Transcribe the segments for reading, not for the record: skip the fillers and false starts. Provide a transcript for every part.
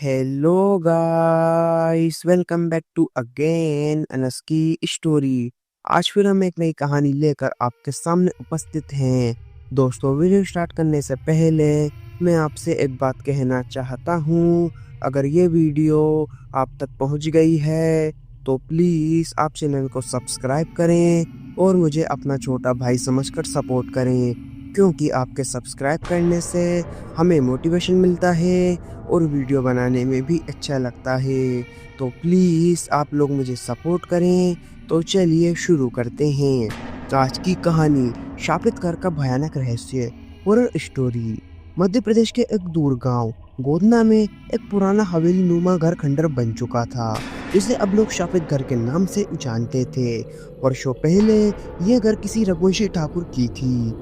Hello guys, welcome back to again Anas की story. आज फिर हम एक नई कहानी लेकर आपके सामने उपस्थित हैं। दोस्तों, वीडियो स्टार्ट करने से पहले मैं आपसे एक बात कहना चाहता हूँ। अगर ये वीडियो आप तक पहुँच गई है तो प्लीज़ आप चैनल को सब्सक्राइब करें और मुझे अपना छोटा भाई समझकर सपोर्ट करें, क्योंकि आपके सब्सक्राइब करने से हमें मोटिवेशन मिलता है और वीडियो बनाने में भी अच्छा लगता है। तो प्लीज़ आप लोग मुझे सपोर्ट करें। तो चलिए शुरू करते हैं आज की कहानी, शापित घर का भयानक रहस्य, हॉरर स्टोरी। मध्य प्रदेश के एक दूर गांव गोदना में एक पुराना हवेली नुमा घर खंडर बन चुका था, जिसे अब लोग शापित घर के नाम से जानते थे। वर्षों पहले यह घर किसी रघुवंशी ठाकुर की थी,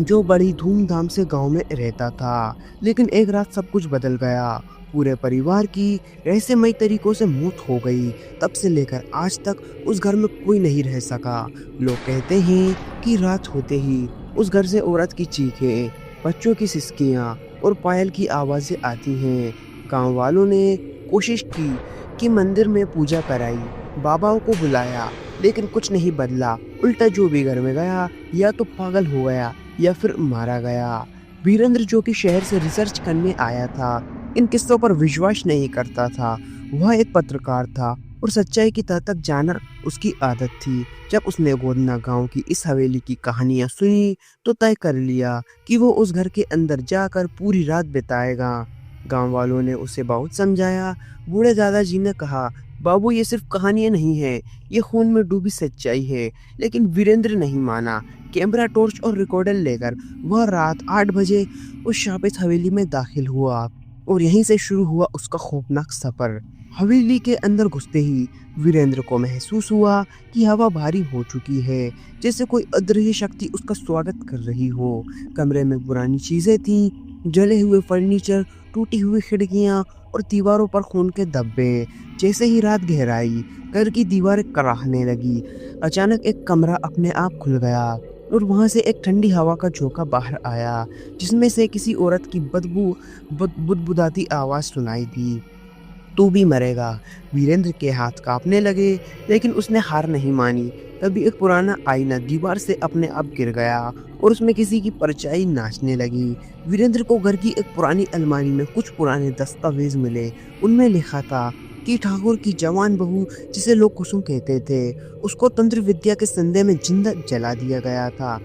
जो बड़ी धूमधाम से गांव में रहता था। लेकिन एक रात सब कुछ बदल गया। पूरे परिवार की रहस्यमयी तरीकों से मौत हो गई। तब से लेकर आज तक उस घर में कोई नहीं रह सका। लोग कहते हैं कि रात होते ही उस घर से औरत की चीखें, बच्चों की सिसकियां और पायल की आवाजें आती हैं। गांव वालों ने कोशिश की कि मंदिर में पूजा कराई, बाबाओं को बुलाया, लेकिन कुछ नहीं बदला। उल्टा जो भी घर में गया या तो पागल हो गया या फिर मारा गया। वीरेंद्र, जो कि शहर से रिसर्च करने आया था, इन किस्सों पर विश्वास नहीं करता था। वह एक पत्रकार था और सच्चाई की तह तक जाना उसकी आदत थी। जब उसने गोदना गांव की इस हवेली की कहानियां सुनी तो तय कर लिया कि वो उस घर के अंदर जाकर पूरी रात बिताएगा। गांव वालों ने उसे बहुत समझाया। बूढ़े दादाजी ने कहा, बाबू, ये सिर्फ कहानियां नहीं है, ये खून में डूबी सच्चाई है। लेकिन वीरेंद्र नहीं माना। कैमरा, टॉर्च और रिकॉर्डर लेकर वह रात 8 बजे उस शापित हवेली में दाखिल हुआ और यहीं से शुरू हुआ उसका खौफनाक सफर। हवेली के अंदर घुसते ही वीरेंद्र को महसूस हुआ कि हवा भारी हो चुकी है, जैसे कोई अदृश्य शक्ति उसका स्वागत कर रही हो। कमरे में पुरानी चीजें थीं, जले हुए फर्नीचर, टूटी हुई खिड़कियां और दीवारों पर खून के धब्बे। जैसे ही रात गहराई, घर की दीवारें कराहने लगी। अचानक एक कमरा अपने आप खुल गया और वहां से एक ठंडी हवा का झोंका बाहर आया, जिसमें से किसी औरत की बुदबुदाती आवाज सुनाई दी। तू भी मरेगा। वीरेंद्र के हाथ कांपने लगे, लेकिन उसने हार नहीं मानी। तभी एक पुराना आईना दीवार से अपने आप गिर गया और उसमें किसी की परछाई नाचने लगी। वीरेंद्र को घर की एक पुरानी अलमारी में कुछ पुराने दस्तावेज मिले। उनमें लिखा था कि ठाकुर की जवान बहू, जिसे लोग कुसुम कहते थे, उसको तंत्र विद्या के संदेह में जिंदा जला दिया गया था।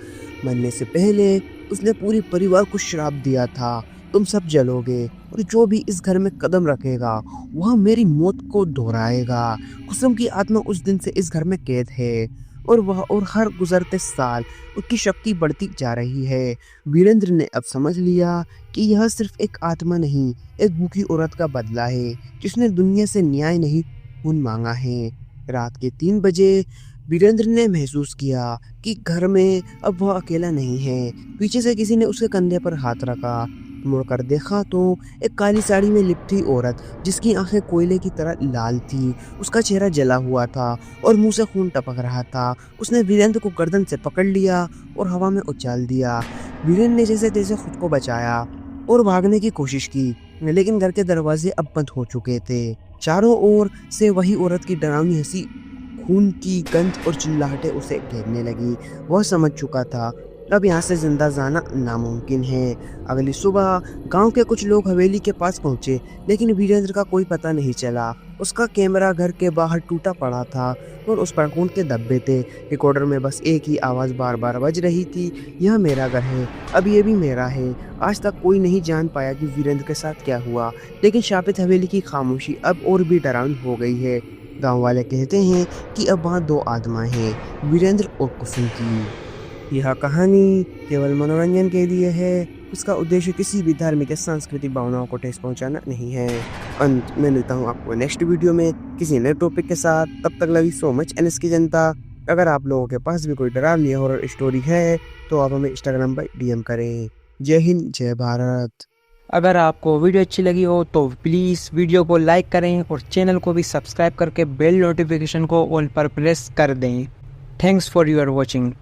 मरने से पहले उसने पूरे परिवार को श्राप दिया था, तुम सब जलोगे और जो भी इस घर में कदम रखेगा वह मेरी मौत को दोहराएगा। कुसुम की आत्मा उस दिन से इस घर में कैद है और हर गुजरते साल उसकी शक्ति बढ़ती जा रही है। वीरेंद्र ने अब समझ लिया कि यह सिर्फ एक आत्मा नहीं, एक भूखी औरत का बदला है, जिसने दुनिया से न्याय नहीं खून मांगा है। रात के 3 बजे वीरेंद्र ने महसूस किया कि घर में अब वह अकेला नहीं है। पीछे से किसी ने उसके कंधे पर हाथ रखा। मुड़कर देखा तो एक काली साड़ी में लिपटी औरत, जिसकी आंखें कोयले की तरह लाल थी। उसका चेहरा जला हुआ था और मुंह से खून टपक रहा था। उसने वीरेंद्र को गर्दन से पकड़ लिया और हवा में उछाल दिया। वीरेंद्र ने जैसे तैसे खुद को बचाया और भागने की कोशिश की, लेकिन घर के दरवाजे अब बंद हो चुके थे। चारों ओर से वही औरत की डरावनी हंसी, खून की गंध और चिल्लाहटें उसे घेरने लगी। वह समझ चुका था अब यहाँ से जिंदा जाना नामुमकिन है। अगली सुबह गांव के कुछ लोग हवेली के पास पहुंचे, लेकिन वीरेंद्र का कोई पता नहीं चला। उसका कैमरा घर के बाहर टूटा पड़ा था और उस पर खून के धब्बे थे। रिकॉर्डर में बस एक ही आवाज़ बार बार बज रही थी, यह मेरा घर है, अब ये भी मेरा है। आज तक कोई नहीं जान पाया कि वीरेंद्र के साथ क्या हुआ, लेकिन शापित हवेली की खामोशी अब और भी डरावनी हो गई है। गांव वाले कहते हैं कि अब वहाँ 2 आत्माएं हैं, वीरेंद्र और कुसुम की। यह कहानी केवल मनोरंजन के लिए है। इसका उद्देश्य किसी भी धार्मिक या सांस्कृतिक भावनाओं को ठेस पहुंचाना नहीं है। अंत में मिलता हूँ आपको नेक्स्ट वीडियो में किसी नए टॉपिक के साथ। तब तक love you so much NS की जनता। अगर आप लोगों के पास भी कोई डरावनी हॉरर स्टोरी है तो आप हमें इंस्टाग्राम पर डीएम करें। जय हिंद, जय भारत। अगर आपको वीडियो अच्छी लगी हो तो प्लीज़ वीडियो को लाइक करें और चैनल को भी सब्सक्राइब करके बेल नोटिफिकेशन को ऑल पर प्रेस कर दें। Thanks for your watching.